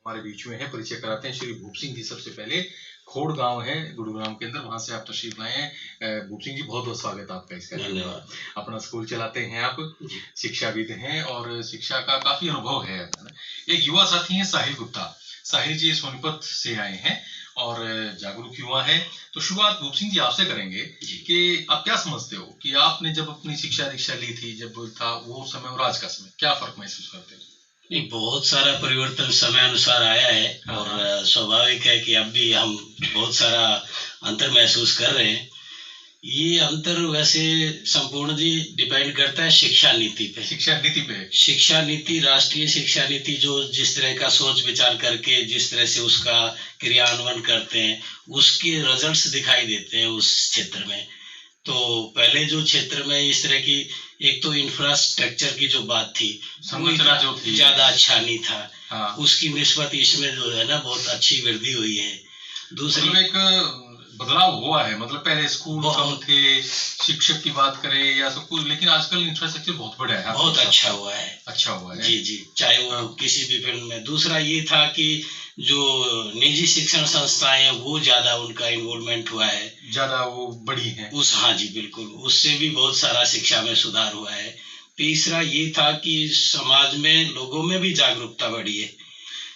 हमारे बीच में है, परिचय कराते हैं श्री भूप सिंह जी। सबसे पहले खोड़ गांव है गुरुग्राम के अंदर, वहां से आप तशरीफ लाए हैं। भूप सिंह जी, बहुत बहुत स्वागत है आपका इसका। धन्यवाद। अपना स्कूल चलाते हैं आप, शिक्षाविद हैं और शिक्षा का काफी अनुभव है। एक युवा साथी है साहिल गुप्ता। साहिल जी सोनीपत से आए हैं और जागरूक युवा है। तो शुरुआत भूप सिंह जी आपसे करेंगे कि आप क्या समझते हो कि आपने जब अपनी शिक्षा दीक्षा ली थी, जब था वो समय और आज का समय, क्या फर्क महसूस करते हो? नहीं, बहुत सारा परिवर्तन समय अनुसार आया है। और स्वाभाविक है कि अब भी हम बहुत सारा अंतर महसूस कर रहे हैं। ये अंतर वैसे संपूर्ण जी डिपेंड करता है शिक्षा नीति पे। शिक्षा नीति, राष्ट्रीय शिक्षा नीति जो जिस तरह का सोच विचार करके जिस तरह से उसका क्रियान्वयन करते हैं, उसके रिजल्ट्स दिखाई देते हैं उस क्षेत्र में। तो पहले जो क्षेत्र में इस तरह की एक तो इंफ्रास्ट्रक्चर की जो बात थी, संरचना जो थी ज्यादा अच्छा नहीं था। हाँ। उसकी निस्बत इसमें जो है ना बहुत अच्छी वृद्धि हुई है। दूसरी मतलब एक बदलाव हुआ है, मतलब पहले स्कूल कम थे, शिक्षक की बात करें या सब कुछ, लेकिन आजकल इंफ्रास्ट्रक्चर बहुत बड़ा है। बहुत अच्छा हुआ है। जी जी, चाहे वो किसी भी फील्ड में। दूसरा ये था कि जो निजी शिक्षण संस्थाएं हैं वो ज्यादा उनका इन्वॉल्वमेंट हुआ है, ज्यादा वो बड़ी है उस। हाँ जी बिल्कुल, उससे भी बहुत सारा शिक्षा में सुधार हुआ है। तीसरा ये था कि समाज में लोगों में भी जागरूकता बढ़ी है।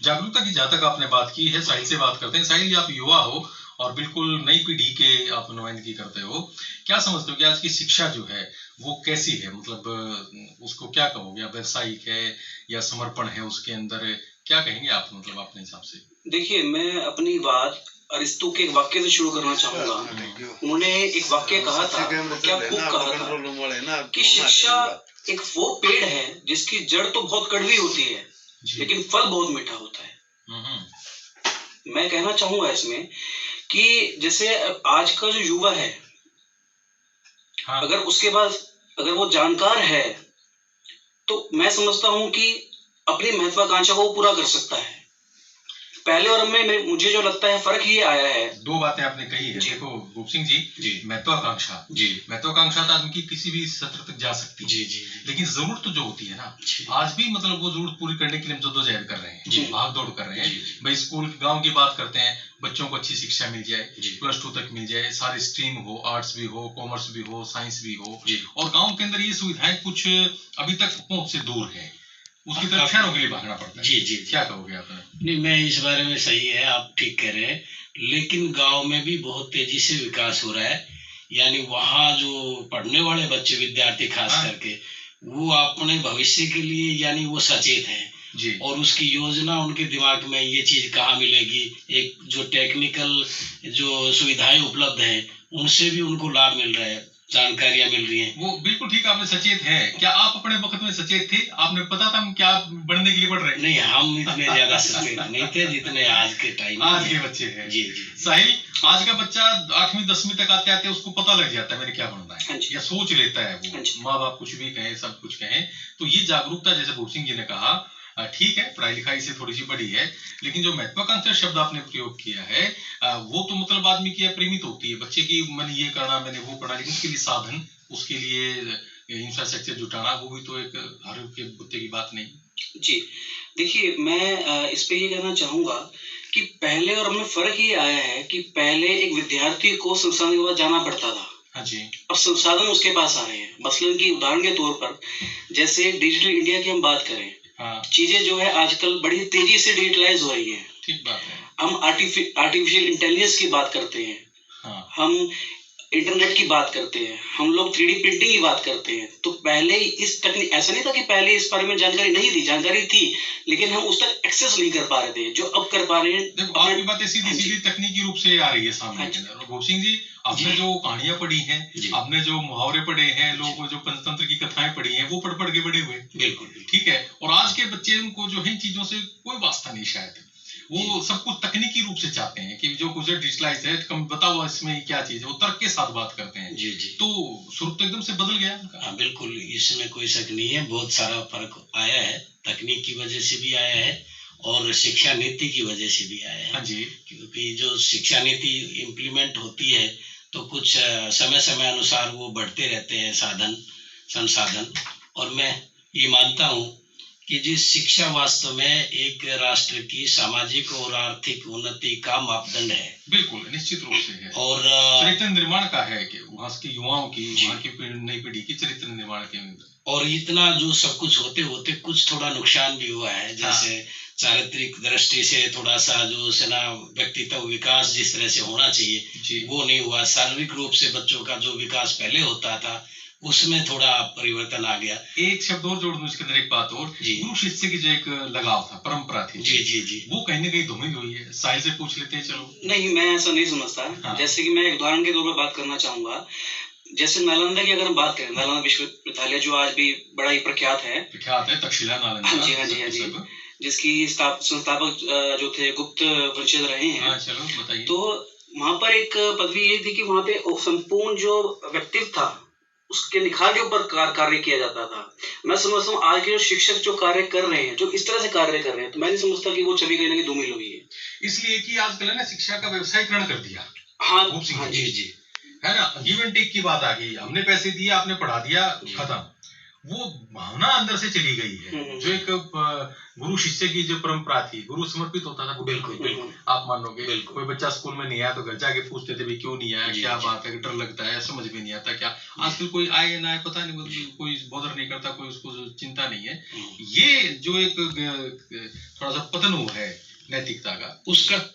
जागरूकता की जहाँ तक आपने बात की है, साहिल से बात करते हैं। साहिल जी, आप युवा हो और बिल्कुल नई पीढ़ी के आप नुमाइंदगी करते हो, क्या समझते हो कि आज की शिक्षा जो है वो कैसी है? मतलब उसको क्या कहोगे, व्यावसायिक है या समर्पण है उसके अंदर, क्या कहेंगे आप, मतलब अपने हिसाब से? देखिए, मैं अपनी बात अरिस्तु के एक वाक्य से शुरू करना चाहूंगा। उन्होंने एक वाक्य कहा था, क्या खूब कहा था कि शिक्षा एक वो पेड़ है जिसकी जड़ तो बहुत कड़वी होती है लेकिन फल बहुत मीठा होता है। मैं कहना चाहूंगा इसमें कि जैसे आज का जो युवा है, हाँ। अगर उसके पास अगर वो जानकार है तो मैं समझता हूं कि अपनी महत्वाकांक्षा को पूरा कर सकता है। पहले और में मुझे जो लगता है फर्क ये आया है। दो बातें आपने कही है। देखो भूप सिंह जी, महत्वाकांक्षा तो आदमी की किसी भी सत्र तक जा सकती है। जी। लेकिन जरूरत तो जो होती है ना, आज भी मतलब वो जरूरत पूरी करने के लिए हम जद्दोजहद कर रहे हैं, भाग दौड़ कर रहे हैं। भाई स्कूल गांव की बात करते हैं, बच्चों को अच्छी शिक्षा मिल जाए, +2 तक मिल जाए, सारी स्ट्रीम हो, आर्ट्स भी हो, कॉमर्स भी हो, साइंस भी हो। और गाँव के अंदर ये सुविधाएं कुछ अभी तक पहुंच से दूर है, उसकी तरफ शहरों के लिए भागना पड़ता है। जी, क्या कहोगे आप? नहीं, मैं इस बारे में सही है, आप ठीक कह रहे हैं। लेकिन गांव में भी बहुत तेजी से विकास हो रहा है। यानी वहाँ जो पढ़ने वाले बच्चे, विद्यार्थी खास करके, वो अपने भविष्य के लिए यानी वो सचेत हैं और उसकी योजना उनके दिमाग में, ये चीज कहाँ मिलेगी, एक जो टेक्निकल जो सुविधाएं उपलब्ध हैं उनसे भी उनको लाभ मिल रहा है, जानकारियां मिल रही हैं। वो बिल्कुल ठीक, आपने सचेत है। क्या आप अपने वक्त में सचेत थे? आपने पता था हम क्या बनने के लिए बढ़ रहे हैं? नहीं, हम इतने ज्यादा सचेत नहीं थे जितने आज के टाइम आज के बच्चे हैं। जी। साहिल, आज का बच्चा 8वीं 10वीं तक आते आते उसको पता लग जाता है मैंने क्या बनना है, या सोच लेता है वो, माँ बाप कुछ भी कहें, सब कुछ कहें। तो ये जागरूकता, जैसे भूप सिंह जी ने कहा, ठीक है, पढ़ाई लिखाई से थोड़ी सी बड़ी है, लेकिन जो महत्वाकांक्षा शब्द आपने प्रयोग किया है, वो तो मतलब आदमी की अपरिमित होती है। बच्चे की मैंने ये करना, मैंने वो करना, लेकिन उसके लिए साधन, उसके लिए इंफ्रास्ट्रक्चर जुटाना, वो भी तो एक हर के बुत्ते की बात नहीं। जी देखिए, मैं इस पे ये कहना चाहूंगा कि पहले और में फर्क ये आया है कि पहले एक विद्यार्थी को संस्थान के पास जाना पड़ता था। हाँ जी। अब संसाधन उसके पास आ रहे हैं। मसलन की उदाहरण के तौर पर जैसे डिजिटल इंडिया की हम बात करें, चीजें जो है आजकल बड़ी तेजी से डिजिटलाइज हो रही है। ठीक बात है। हम आर्टिफिशियल इंटेलिजेंस की बात करते हैं, हम इंटरनेट की बात करते हैं, हम लोग 3D प्रिंटिंग की बात करते हैं। तो पहले इस तकनीक, ऐसा नहीं था कि पहले इस बारे में जानकारी नहीं थी, जानकारी थी लेकिन हम उस तक एक्सेस नहीं कर पा रहे थे, जो अब कर पा रहे हैं। देखो, आपकी बातें सीधी तकनीकी रूप से आ रही है सामने के अंदर। भूप सिंह जी, आपने जो कहानियां पढ़ी हैं, आपने जो मुहावरे पढ़े हैं, लोगों जो पंचतंत्र की कथाएं पढ़ी हैं, वो पढ़ के बड़े हुए। बिल्कुल ठीक है। और आज के बच्चे, उनको जो है चीजों से कोई वास्ता नहीं, शायद वो सब कुछ तकनीकी रूप से चाहते हैं कि जो कुछ डिजिटलाइज है, कम बताओ इसमें क्या चीज है, वो तर्क के साथ बात करते हैं। जी। तो स्वरूप तो एकदम से बदल गया उनका। हाँ बिल्कुल, इसमें कोई शक नहीं है, बहुत सारा फर्क आया है, तकनीक की वजह से भी आया है और शिक्षा नीति की वजह से भी आया है। हाँ जी। क्योंकि जो शिक्षा नीति इम्प्लीमेंट होती है तो कुछ समय अनुसार वो बढ़ते रहते हैं साधन संसाधन। और मैं ये मानता हूँ कि जिस शिक्षा वास्तव में एक राष्ट्र की सामाजिक और आर्थिक उन्नति का मापदंड है। बिल्कुल निश्चित रूप से है, और चरित्र निर्माण का है कि वहाँ के युवाओं की, वहाँ की नई पीढ़ी की चरित्र निर्माण के। और इतना जो सब कुछ होते होते कुछ थोड़ा नुकसान भी हुआ है, जैसे चारित्रिक दृष्टि से थोड़ा सा जो है ना व्यक्तित्व विकास जिस तरह से होना चाहिए वो नहीं हुआ। शारीरिक रूप से बच्चों का जो विकास पहले होता था उसमें थोड़ा परिवर्तन आ गया। एक शब्द और जोड़ दूं इसके अंदर, एक बात और, गुरु शिष्य की जो एक लगाव था, परंपरा थी, जी जी जी, वो कहीं ना कहीं धूमिल हुई है। साहिल से पूछ लेते हैं। चलो नहीं, मैं ऐसा नहीं समझता। जैसे कि मैं एक उदाहरण के तौर पर बात करना चाहूंगा। जैसे नालंदा की अगर हम बात करें, नालंदा विश्वविद्यालय जो आज भी बड़ा ही प्रख्यात है, तक्षशिला नालंदा। हाँ जी, जिसकी संस्थापक जो थे गुप्त वंशज रहे हैं। चलो बताइए। तो वहाँ पर एक पदवी ये थी कि वहाँ पे संपूर्ण जो व्यक्तित्व था उसके निखार के ऊपर कार्य किया जाता था। मैं समझता हूँ आज के जो शिक्षक जो कार्य कर रहे हैं, जो इस तरह से कार्य कर रहे हैं, तो मैं नहीं समझता कि वो छवि कहीं ना कहीं धूमिल हुई है। इसलिए कि आजकल ना शिक्षा का व्यवसायीकरण कर दिया। हाँ जी, है ना, गिव एंड टेक की बात आ गई। हमने पैसे दिए, आपने पढ़ा दिया, खत्म। वो भावना अंदर से चली गई है। जो एक गुरु शिष्य की जो परंपरा थी, गुरु समर्पित होता था। बिल्कुल आप मानोगे, कोई बच्चा स्कूल में नहीं आया तो घर जाके पूछते थे भाई क्यों नहीं आया, क्या बात है, डर लगता है, समझ में नहीं आता क्या। आजकल कोई आए ना आए पता नहीं, कोई बॉदर नहीं करता, कोई उसको चिंता नहीं है। ये जो एक थोड़ा सा पतन हुआ है नैतिकता का,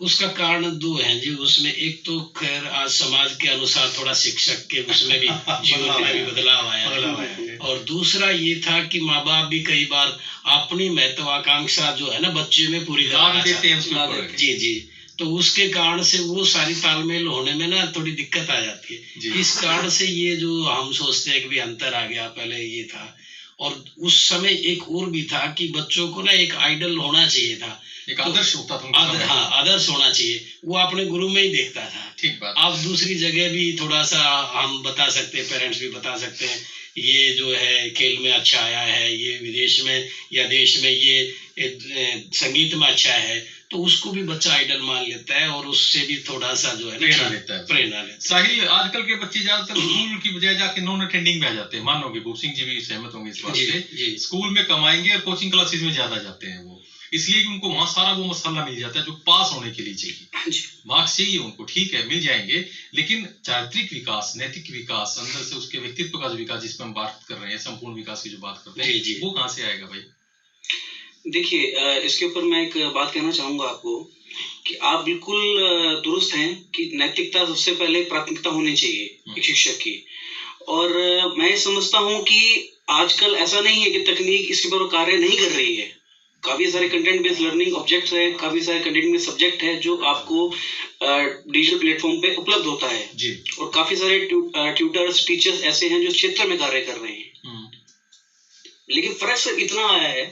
उसका कारण दो हैं जी। उसमें एक तो खैर आज समाज के अनुसार थोड़ा शिक्षक के उसमें भी जीवन में भी बदलाव आया है। और दूसरा ये था कि माँ बाप भी कई बार अपनी महत्वाकांक्षा जो है ना बच्चे में पूरी देते हैं। जी, तो उसके कारण से वो सारी तालमेल होने में ना थोड़ी दिक्कत आ जाती है। इस कारण से ये जो हम सोचते हैं कि भी अंतर आ गया, पहले ये था। और उस समय एक और भी था कि बच्चों को ना एक आइडल होना चाहिए था, एक आदर्श होता था। हाँ, आदर्श होना चाहिए। वो अपने गुरु में ही देखता था। ठीक बात। अब दूसरी जगह भी थोड़ा सा हम बता सकते हैं, पेरेंट्स भी बता सकते हैं, ये जो है खेल में अच्छा आया है, ये विदेश में या देश में ये संगीत में अच्छा है, तो उसको भी बच्चा आइडल मान लेता है और उससे भी थोड़ा सा जो है प्रेरणा लेता है। साहिल, आजकल के बच्चे ज्यादातर स्कूल की बजाय जाके नॉन अटेंडिंग में आ जाते हैं। मानोगे भूप सिंह जी भी सहमत होंगे इस बात से। स्कूल में कमाएंगे और कोचिंग क्लासेस में ज्यादा जाते हैं वो, इसलिए कि उनको वहां सारा वो मसाला मिल जाता है जो पास होने के लिए चाहिए। मार्क्स चाहिए उनको, ठीक है, मिल जाएंगे, लेकिन चारित्रिक विकास, नैतिक विकास, अंदर से उसके व्यक्तित्व का जो विकास जिस पर हम बात कर रहे हैं, संपूर्ण विकास की जो बात करते हैं, वो कहाँ से आएगा भाई? देखिए, इसके ऊपर मैं एक बात कहना चाहूंगा आपको कि आप बिल्कुल दुरुस्त हैं कि नैतिकता सबसे पहले प्राथमिकता होनी चाहिए एक शिक्षक की। और मैं समझता हूँ कि आजकल ऐसा नहीं है कि तकनीक इसके ऊपर कार्य नहीं कर रही है। काफी सारे कंटेंट बेस्ड लर्निंग ऑब्जेक्ट्स हैं, काफी सारे कंटेंट बेस्ड सब्जेक्ट है जो आपको डिजिटल प्लेटफॉर्म पे उपलब्ध होता है जी। और काफी सारे ट्यूटर्स, टीचर्स ऐसे हैं जो क्षेत्र में कार्य कर रहे हैं। लेकिन फर्क सिर्फ इतना आया है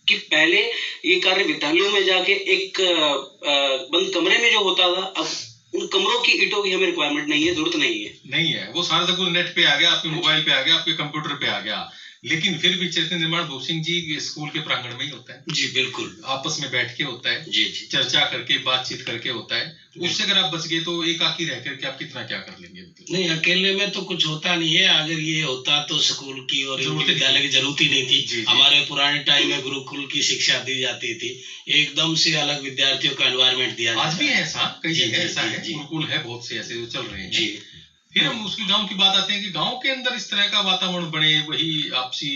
कि पहले ये कार्य विद्यालयों में जाके एक बंद कमरे में जो होता था, अब उन कमरों की ईंटों की हमें रिक्वायरमेंट नहीं है, जरूरत नहीं है। वो सारा सब कुछ नेट पे आ गया, आपके मोबाइल पे आ गया, आपके कंप्यूटर पे आ गया। लेकिन फिर भी चरित्र निर्माण भूप सिंह जी स्कूल के प्रांगण में ही होता है। जी बिल्कुल, आपस में बैठ के होता है जी, चर्चा करके, बातचीत करके होता है। उससे अगर आप बच गए तो एकाकी रह करके आप कितना क्या कर लेंगे? नहीं, अकेले में तो कुछ होता नहीं है। अगर ये होता तो स्कूल की और विद्यालय की जरूरत ही नहीं थी। हमारे पुराने टाइम में गुरुकुल की शिक्षा दी जाती थी, एकदम से अलग विद्यार्थियों का एनवायरमेंट दिया। आज भी ऐसा कई जगह ऐसा है, गुरुकुल है, बहुत से ऐसे जो चल रहे हैं जी। फिर हम उसकी गांव की बात आते हैं कि गांव के अंदर इस तरह का वातावरण बने, वही आपसी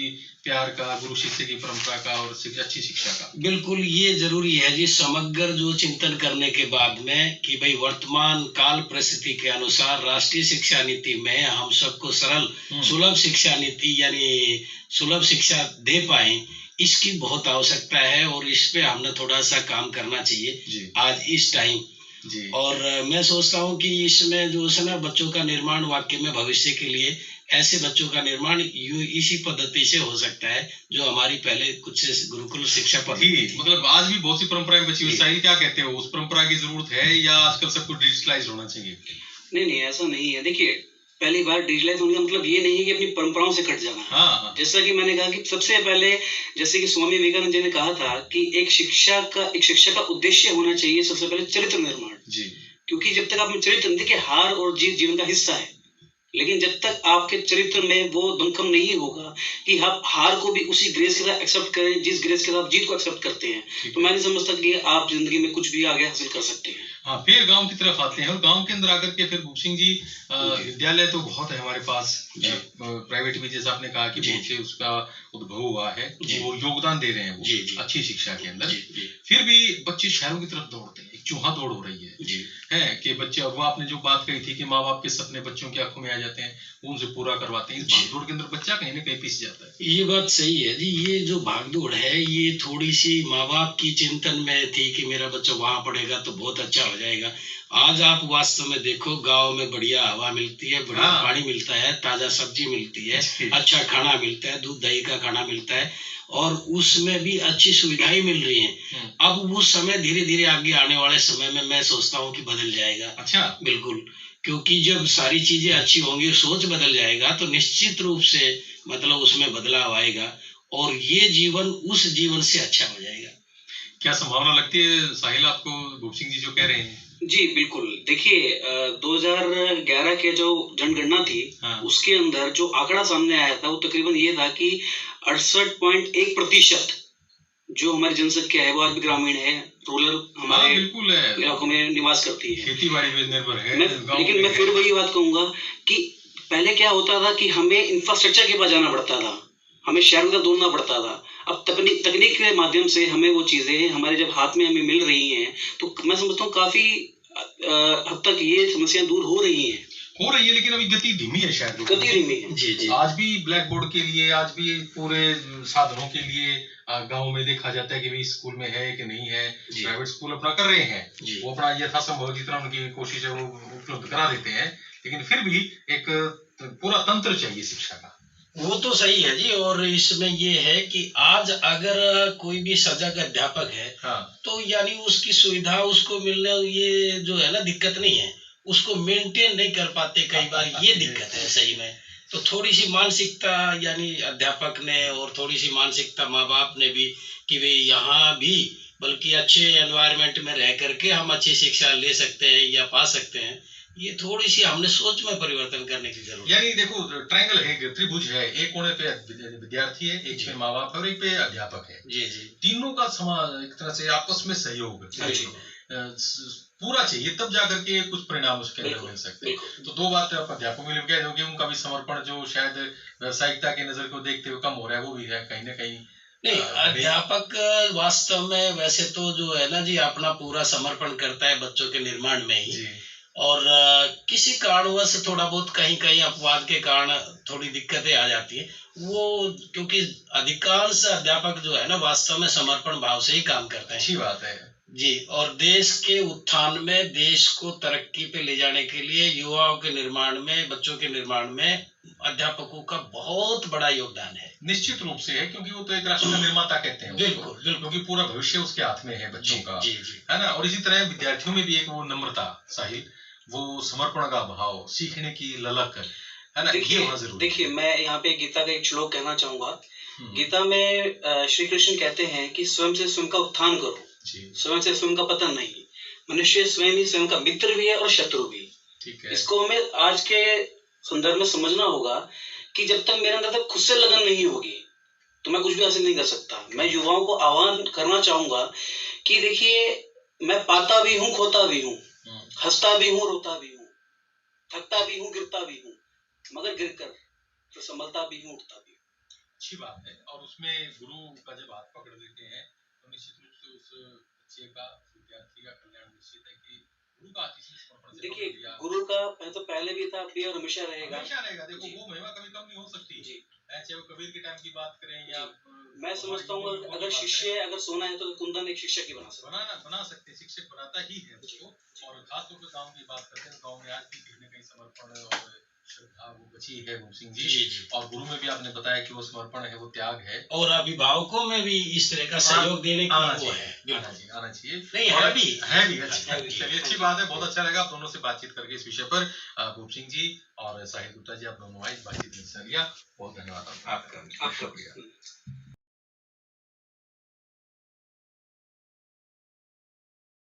प्यार का, गुरु शिष्य की परंपरा का और अच्छी शिक्षा का। बिल्कुल, ये जरूरी है जी समग्र जो चिंतन करने के बाद में कि भाई वर्तमान काल परिस्थिति के अनुसार राष्ट्रीय शिक्षा नीति में हम सबको सरल सुलभ शिक्षा नीति यानी सुलभ शिक्षा दे पाए, इसकी बहुत आवश्यकता है और इस पे हमने थोड़ा सा काम करना चाहिए आज इस टाइम जी। और मैं सोचता हूँ कि इसमें जो है ना बच्चों का निर्माण वाकई में भविष्य के लिए ऐसे बच्चों का निर्माण इसी पद्धति से हो सकता है जो हमारी पहले कुछ गुरुकुल शिक्षा पद्धति थी। मतलब आज भी बहुत सी परंपराएं बची हुई। साहिल, क्या कहते हो, उस परंपरा की जरूरत है या आजकल सब कुछ डिजिटलाइज होना चाहिए? नहीं, ऐसा नहीं है। देखिए, पहली बार डिजिटलाइज होने का मतलब ये नहीं है कि अपनी परंपराओं से कट जाना। जैसा कि मैंने कहा कि सबसे पहले, जैसे कि स्वामी विवेकानंद जी ने कहा था कि एक शिक्षा का उद्देश्य होना चाहिए सबसे पहले चरित्र निर्माण जी। क्योंकि जब तक आप चरित्र, देखिए हार और जीत जीवन का हिस्सा है, लेकिन जब तक आपके चरित्र में वो दमखम नहीं होगा कि आप हार को भी उसी ग्रेस के साथ एक्सेप्ट करें जिस ग्रेस के साथ जीत को एक्सेप्ट करते हैं, तो मैं नहीं समझता कि आप जिंदगी में कुछ भी आगे हासिल कर सकते हैं। हाँ, फिर गांव की तरफ आते हैं और गांव के अंदर आकर के फिर भूप सिंह जी विद्यालय तो बहुत है हमारे पास, प्राइवेट भी जैसा आपने कहा कि बहुत से उसका उद्भव हुआ है, वो योगदान दे रहे हैं वो अच्छी शिक्षा के अंदर। फिर भी बच्चे शहरों की तरफ दौड़ते हैं, एक चूहा दौड़ हो रही है कि बच्चे, वो आपने जो बात कही थी कि माँ बाप के सपने बच्चों की आंखों में आ जाते हैं, उनसे पूरा करवाते हैं, इस भागदौड़ के अंदर बच्चा कहीं ना कहीं पिस जाता है। ये बात सही है जी। ये जो भागदौड़ है ये थोड़ी सी माँ बाप की चिंतन में थी कि मेरा बच्चा वहां पढ़ेगा तो बहुत अच्छा हो जाएगा। आज आप वास्तव में देखो, गांव में बढ़िया हवा मिलती है, बढ़िया पानी मिलता है, ताजा सब्जी मिलती है, अच्छा खाना मिलता है, दूध दही का खाना मिलता है, और उसमें भी अच्छी सुविधाएं मिल रही हैं। अब वो समय धीरे धीरे आगे आने वाले समय में मैं सोचता हूँ कि बदल जाएगा। अच्छा, बिल्कुल, क्योंकि जब सारी चीजें अच्छी होंगी, सोच बदल जाएगा, तो निश्चित रूप से मतलब उसमें बदलाव आएगा और ये जीवन उस जीवन से अच्छा हो जाएगा। क्या संभावना लगती है साहिल आपको भूप सिंह जी जो कह रहे हैं? जी बिल्कुल, देखिए 2011 के जो जनगणना थी, उसके अंदर जो आंकड़ा सामने आया था वो तकरीबन ये था कि 68.1% जो हमारी जनसंख्या है वो आज भी ग्रामीण है, रूरल हमारे इलाकों में निवास करती है, खेती बाड़ी पे निर्भर है। लेकिन मैं फिर वही बात कहूंगा कि पहले क्या होता था कि हमें इंफ्रास्ट्रक्चर के पास जाना पड़ता था, हमें शहरों तक दौड़ना पड़ता था। अब तकनीक के माध्यम से हमें वो चीजें हमारे जब हाथ में हमें मिल रही हैं, तो मैं समझता हूँ काफी हद तक ये समस्याएं दूर हो रही हैं। लेकिन अभी गति धीमी है, शायद गति धीमी है। जी। आज भी ब्लैक बोर्ड के लिए, आज भी पूरे साधनों के लिए गांव में देखा जाता है कि भाई स्कूल में है कि नहीं है। प्राइवेट स्कूल अपना कर रहे हैं, वो अपना यथासंभव जितना उनकी कोशिश है वो उपलब्ध करा देते हैं, लेकिन फिर भी एक पूरा तंत्र चाहिए शिक्षा का। वो तो सही है जी। और इसमें ये है कि आज अगर कोई भी सजग अध्यापक है, तो यानी उसकी सुविधा उसको मिलने, ये जो है ना दिक्कत नहीं है, उसको मेंटेन नहीं कर पाते कई बार, ये दिक्कत है सही में। तो थोड़ी सी मानसिकता यानी अध्यापक ने और थोड़ी सी मानसिकता माँ बाप ने भी कि भाई यहाँ भी बल्कि अच्छे एनवायरनमेंट में रह करके हम अच्छी शिक्षा ले सकते हैं या पा सकते हैं, ये थोड़ी सी हमने सोच में परिवर्तन करने की जरूरत है। यानी देखो, ट्रायंगल है, त्रिभुज है, एक कोने पे विद्यार्थी है, एक पे माँ बाप है और एक पे अध्यापक है। जी। तीनों का एक तरह से आपस में सहयोग पूरा चाहिए, तब जाकर के कुछ परिणाम उसके अंदर मिल सकते हैं। तो दो बात आप अध्यापकों में कह दोगे, उनका भी समर्पण जो शायद व्यावसायिकता की नजर को देखते हुए कम हो रहा है, वो भी है कहीं ना कहीं। नहीं, अध्यापक वास्तव में वैसे तो जो है ना जी अपना पूरा समर्पण करता है बच्चों के निर्माण में ही, और किसी कारणवश थोड़ा बहुत कहीं कहीं अपवाद के कारण थोड़ी दिक्कतें आ जाती है, वो क्योंकि अधिकांश अध्यापक जो है ना वास्तव में समर्पण भाव से ही काम करते हैं। अच्छी बात है जी। और देश के उत्थान में, देश को तरक्की पे ले जाने के लिए, युवाओं के निर्माण में, बच्चों के निर्माण में अध्यापकों का बहुत बड़ा योगदान है। निश्चित रूप से है, क्योंकि वो तो एक राष्ट्र का निर्माता कहते हैं। बिल्कुल, क्योंकि पूरा भविष्य उसके हाथ में है बच्चों का, है ना। और इसी तरह विद्यार्थियों में भी एक वो नम्रता, साहिल, वो समर्पण का भाव, सीखने की ललक, है ना, ये होना जरूरी। देखिए, मैं यहाँ पे गीता का एक श्लोक कहना चाहूंगा। गीता में श्री कृष्ण कहते हैं कि स्वयं से स्वयं का उत्थान करो, स्वयं से स्वयं का पतन नहीं। मनुष्य स्वयं ही स्वयं का मित्र भी है और शत्रु भी। ठीक है। इसको हमें आज के संदर्भ में समझना होगा कि जब तक मेरे अंदर तक खुद से लगन नहीं होगी तो मैं कुछ भी हासिल नहीं कर सकता। मैं युवाओं को आह्वान करना चाहूंगा कि देखिए, मैं पाता भी हूँ, खोता भी हूँ, हंसता भी हूँ, रोता भी हूँ, थकता भी हूँ, गिरता भी हूँ, मगर गिरकर तो संभलता भी हूँ, उठता भी हूँ। अच्छी बात है। और उसमें गुरु का जब हाथ पकड़ लेते हैं तो निश्चित रूप से उस बच्चे का, विद्यार्थी का कल्याण निश्चित है कि गुरु का समर्पण से। देखिए, गुरु का तो पहले भी था, अभी और हमेशा रहेगा। देखो, वो महिमा कभी कम नहीं हो सकती जी। चाहे वो कबीर के टाइम की बात करें या मैं समझता हूँ अगर शिष्य अगर सोना है तो कुंदन एक शिक्षक ही बना सकते, शिक्षक बनाता ही है उसको। और खासतौर पर गाँव की बात करते हैं, गाँव में आज भी कहीं ना कहीं समर्पण और श्रद्धा वो बची है भूप सिंह जी। और गुरु में भी आपने बताया कि वो समर्पण है, वो त्याग है, और अभिभावकों में भी इस तरह का सहयोग देने की वो है। आना चाहिए। नहीं, है भी चलिए, अच्छी बात है, बहुत अच्छा लगा आप दोनों से बातचीत करके इस विषय पर। भूप सिंह जी और साहिल गुप्ता जी, आप दोनों आए, बातचीत में हिस्सा लिया, बहुत धन्यवाद आपका। शुक्रिया।